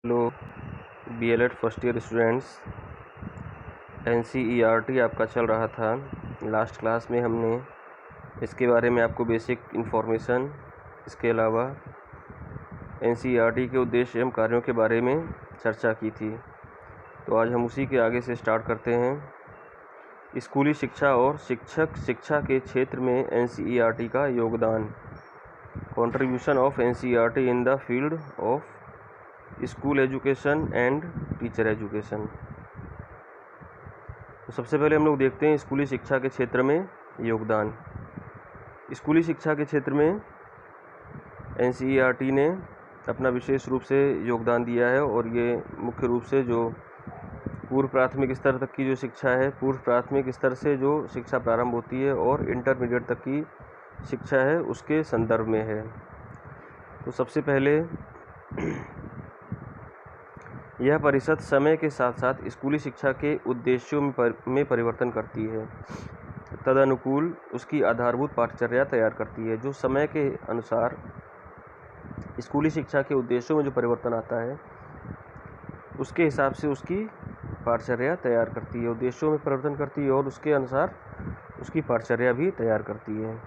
Hello B.El.Ed first year students. NCERT आपका चल रहा था। लास्ट क्लास में हमने इसके बारे में आपको बेसिक इन्फॉर्मेशन, इसके अलावा एनसीईआरटी के उद्देश्य एवं कार्यों के बारे में चर्चा की थी। तो आज हम उसी के आगे से स्टार्ट करते हैं। स्कूली शिक्षा और शिक्षा के क्षेत्र में एनसीईआरटी का योगदान। Contribution of NCERT in the field of school education and teacher education. तो सबसे पहले हम लोग देखते हैं स्कूली शिक्षा के क्षेत्र में योगदान। स्कूली शिक्षा के क्षेत्र में एनसीईआरटी ने अपना विशेष रूप से योगदान दिया है और ये मुख्य रूप से जो पूर्व प्राथमिक स्तर तक की जो शिक्षा है, पूर्व प्राथमिक स्तर से जो शिक्षा प्रारंभ होती है और इंटरमीडिएट तक की शिक्षा है, उसके संदर्भ में है। तो सबसे पहले यह परिषद समय के साथ साथ स्कूली शिक्षा के उद्देश्यों में परिवर्तन करती है, तदनुकूल उसकी आधारभूत पाठचर्या तैयार करती है। जो समय के अनुसार स्कूली शिक्षा के उद्देश्यों में जो परिवर्तन आता है, उसके हिसाब से उसकी पाठचर्या तैयार करती है, उद्देश्यों में परिवर्तन करती है और उसके अनुसार उसकी पाठचर्या भी तैयार करती है।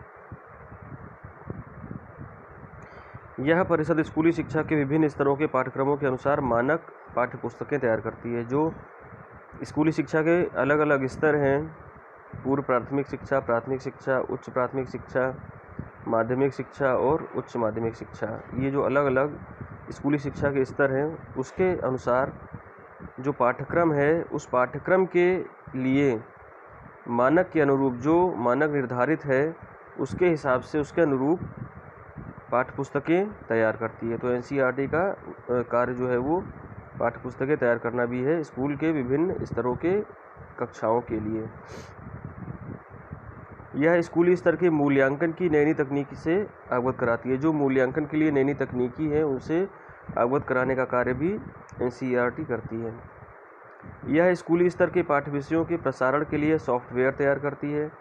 यह परिषद स्कूली शिक्षा के विभिन्न स्तरों के पाठ्यक्रमों के अनुसार मानक पाठ्य पुस्तकें तैयार करती है। जो स्कूली शिक्षा के अलग अलग स्तर हैं, पूर्व प्राथमिक शिक्षा, प्राथमिक शिक्षा, उच्च प्राथमिक शिक्षा, माध्यमिक शिक्षा और उच्च माध्यमिक शिक्षा, ये जो अलग अलग स्कूली शिक्षा के स्तर हैं, उसके अनुसार जो पाठ्यक्रम है, उस पाठ्यक्रम के लिए मानक के अनुरूप जो मानक निर्धारित है, उसके हिसाब से उसके अनुरूप पाठ्य पुस्तकें तैयार करती है। तो एनसीईआरटी का कार्य जो है वो पाठ्य पुस्तकें तैयार करना भी है स्कूल के विभिन्न स्तरों के कक्षाओं के लिए। यह स्कूली स्तर के मूल्यांकन की नई नई तकनीकी से अवगत कराती है। जो मूल्यांकन के लिए नई नई तकनीकी है, उनसे अवगत कराने का कार्य भी एनसीईआरटी करती है। यह स्कूली स्तर के पाठ्य विषयों के प्रसारण के लिए सॉफ्टवेयर तैयार करती है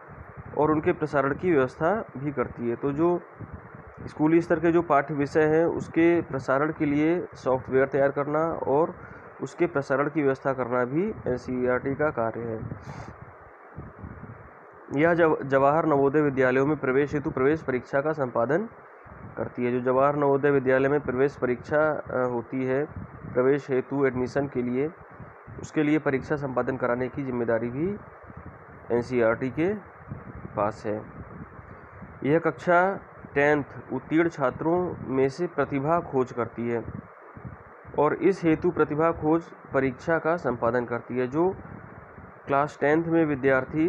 और उनके प्रसारण की व्यवस्था भी करती है। तो जो स्कूली स्तर के जो पाठ्य विषय हैं, उसके प्रसारण के लिए सॉफ्टवेयर तैयार करना और उसके प्रसारण की व्यवस्था करना भी एनसीईआरटी का कार्य है। यह जवाहर नवोदय विद्यालयों में प्रवेश हेतु प्रवेश परीक्षा का संपादन करती है। जो जवाहर नवोदय विद्यालय में प्रवेश परीक्षा होती है, प्रवेश हेतु एडमिशन के लिए, उसके लिए परीक्षा संपादन कराने की जिम्मेदारी भी एनसीईआरटी के पास है। यह कक्षा 10th उत्तीर्ण छात्रों में से प्रतिभा खोज करती है और इस हेतु प्रतिभा खोज परीक्षा का संपादन करती है। जो क्लास 10th में विद्यार्थी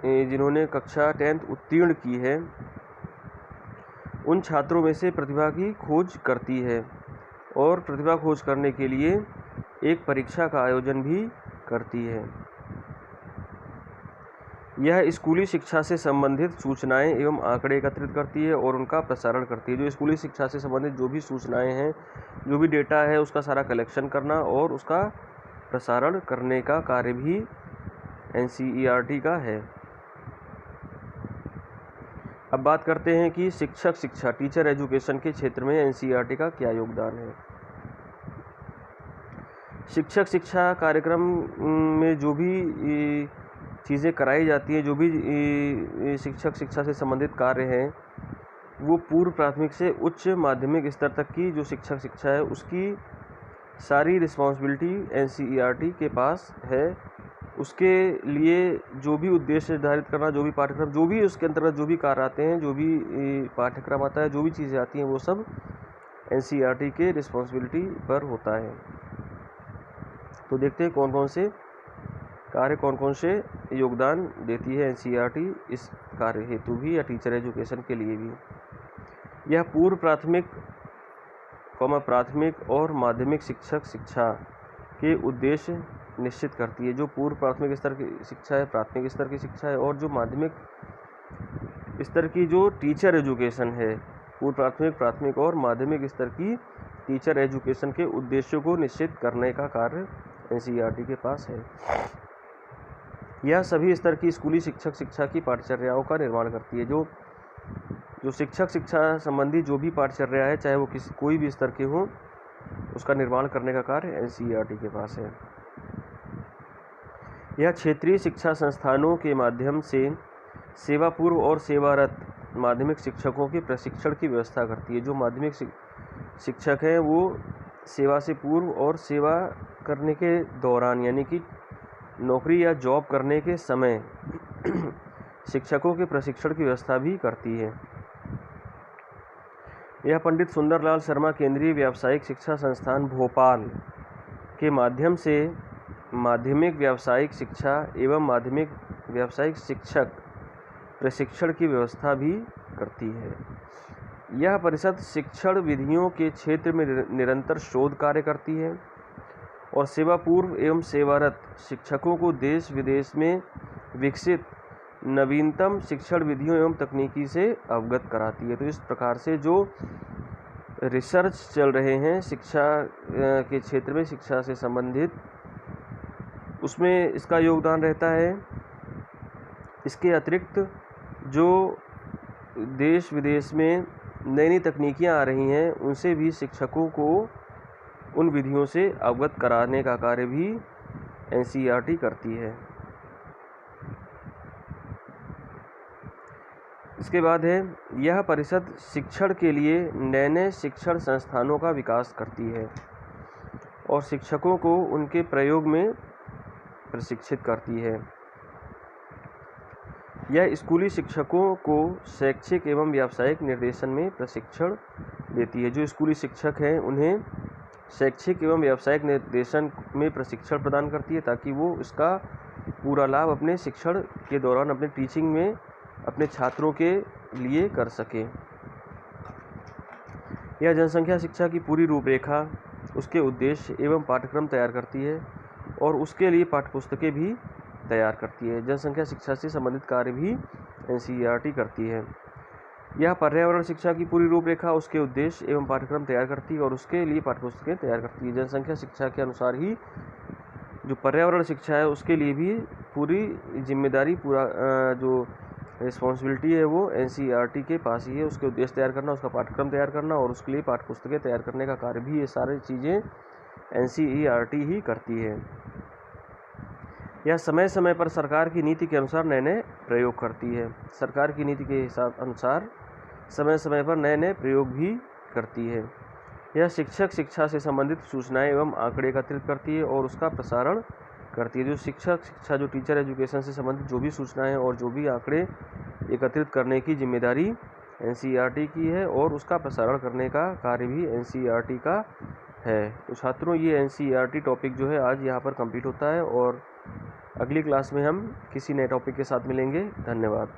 जिन्होंने कक्षा 10th उत्तीर्ण की है, उन छात्रों में से प्रतिभा की खोज करती है और प्रतिभा खोज करने के लिए एक परीक्षा का आयोजन भी करती है। यह स्कूली शिक्षा से संबंधित सूचनाएं एवं आंकड़े एकत्रित करती है और उनका प्रसारण करती है। जो स्कूली शिक्षा से संबंधित जो भी सूचनाएं हैं, जो भी डेटा है, उसका सारा कलेक्शन करना और उसका प्रसारण करने का कार्य भी एनसीईआरटी का है। अब बात करते हैं कि शिक्षक शिक्षा, टीचर एजुकेशन के क्षेत्र में एनसीईआरटी का क्या योगदान है। शिक्षक शिक्षा कार्यक्रम में जो भी चीज़ें कराई जाती हैं, जो भी शिक्षक शिक्षा से संबंधित कार्य हैं, वो पूर्व प्राथमिक से उच्च माध्यमिक स्तर तक की जो शिक्षक शिक्षा है, उसकी सारी रिस्पॉन्सिबिलिटी एनसीईआरटी के पास है। उसके लिए जो भी उद्देश्य निर्धारित करना, जो भी पाठ्यक्रम, जो भी उसके अंतर्गत जो भी कार्य आते हैं, जो भी पाठ्यक्रम आता है, जो भी चीज़ें आती हैं, वो सब एनसीईआरटी के रिस्पॉन्सिबिलिटी पर होता है। तो देखते हैं कौन कौन से कार्य, कौन कौन से योगदान देती है एनसीईआरटी इस कार्य हेतु भी या टीचर एजुकेशन के लिए भी। यह पूर्व प्राथमिक, प्राथमिक और माध्यमिक शिक्षक शिक्षा के उद्देश्य निश्चित करती है। जो पूर्व प्राथमिक स्तर की शिक्षा है, प्राथमिक स्तर की शिक्षा है, और जो माध्यमिक स्तर की जो टीचर एजुकेशन है, पूर्व प्राथमिक, प्राथमिक और माध्यमिक स्तर की टीचर एजुकेशन के उद्देश्यों को निश्चित करने का कार्य एनसीईआरटी के पास है। यह सभी स्तर की स्कूली शिक्षक शिक्षा की पाठचर्याओं का निर्माण करती है। जो शिक्षक शिक्षा संबंधी जो भी पाठचर्या है, चाहे वो कोई भी स्तर के हों, उसका निर्माण करने का कार्य एनसीईआरटी के पास है। यह क्षेत्रीय शिक्षा संस्थानों के माध्यम से सेवा पूर्व और सेवारत माध्यमिक शिक्षकों के प्रशिक्षण की व्यवस्था करती है। जो माध्यमिक शिक्षक हैं वो सेवा से पूर्व और सेवा करने के दौरान यानी कि नौकरी या जॉब करने के समय शिक्षकों के प्रशिक्षण की व्यवस्था भी करती है। यह पंडित सुंदरलाल शर्मा केंद्रीय व्यावसायिक शिक्षा संस्थान भोपाल के माध्यम से माध्यमिक व्यावसायिक शिक्षा एवं माध्यमिक व्यावसायिक शिक्षक प्रशिक्षण की व्यवस्था भी करती है। यह परिषद शिक्षण विधियों के क्षेत्र में निरंतर शोध कार्य करती है और सेवा पूर्व एवं सेवारत शिक्षकों को देश विदेश में विकसित नवीनतम शिक्षण विधियों एवं तकनीकी से अवगत कराती है। तो इस प्रकार से जो रिसर्च चल रहे हैं शिक्षा के क्षेत्र में, शिक्षा से संबंधित, उसमें इसका योगदान रहता है। इसके अतिरिक्त जो देश विदेश में नई नई तकनीकियाँ आ रही हैं उनसे भी शिक्षकों को उन विधियों से अवगत कराने का कार्य भी एनसीईआरटी करती है। इसके बाद है, यह परिषद शिक्षण के लिए नए नए शिक्षण संस्थानों का विकास करती है और शिक्षकों को उनके प्रयोग में प्रशिक्षित करती है। यह स्कूली शिक्षकों को शैक्षिक एवं व्यावसायिक निर्देशन में प्रशिक्षण देती है। जो स्कूली शिक्षक हैं उन्हें शैक्षिक एवं व्यावसायिक निर्देशन में प्रशिक्षण प्रदान करती है ताकि वो इसका पूरा लाभ अपने शिक्षण के दौरान अपने टीचिंग में अपने छात्रों के लिए कर सके। यह जनसंख्या शिक्षा की पूरी रूपरेखा, उसके उद्देश्य एवं पाठ्यक्रम तैयार करती है और उसके लिए पाठ्यपुस्तकें भी तैयार करती है। जनसंख्या शिक्षा से संबंधित कार्य भी एनसीईआरटी करती है। यह पर्यावरण शिक्षा की पूरी रूपरेखा, उसके उद्देश्य एवं पाठ्यक्रम तैयार करती है और उसके लिए पाठ्यपुस्तकें तैयार करती है। जनसंख्या शिक्षा के अनुसार ही जो पर्यावरण शिक्षा है उसके लिए भी पूरी जिम्मेदारी, पूरा जो रिस्पॉन्सिबिलिटी है वो एनसीईआरटी के पास ही है। उसके उद्देश्य तैयार करना, उसका पाठ्यक्रम तैयार करना और उसके लिए पाठ्यपुस्तकें तैयार करने का कार्य भी, ये सारी चीज़ें एनसीईआरटी ही करती है। यह समय समय पर सरकार की नीति के अनुसार नए नए प्रयोग करती है। सरकार की नीति के हिसाब अनुसार समय समय पर नए नए प्रयोग भी करती है। यह शिक्षक शिक्षा से संबंधित सूचनाएं एवं आंकड़े एकत्रित करती है और उसका प्रसारण करती है। जो शिक्षक शिक्षा, जो टीचर एजुकेशन से संबंधित जो भी सूचनाएं और जो भी आंकड़े एकत्रित करने की जिम्मेदारी एनसीईआरटी की है और उसका प्रसारण करने का कार्य भी एनसीईआरटी का है। तो छात्रों, ये एनसीईआरटी टॉपिक जो है आज यहाँ पर कंप्लीट होता है और अगली क्लास में हम किसी नए टॉपिक के साथ मिलेंगे। धन्यवाद।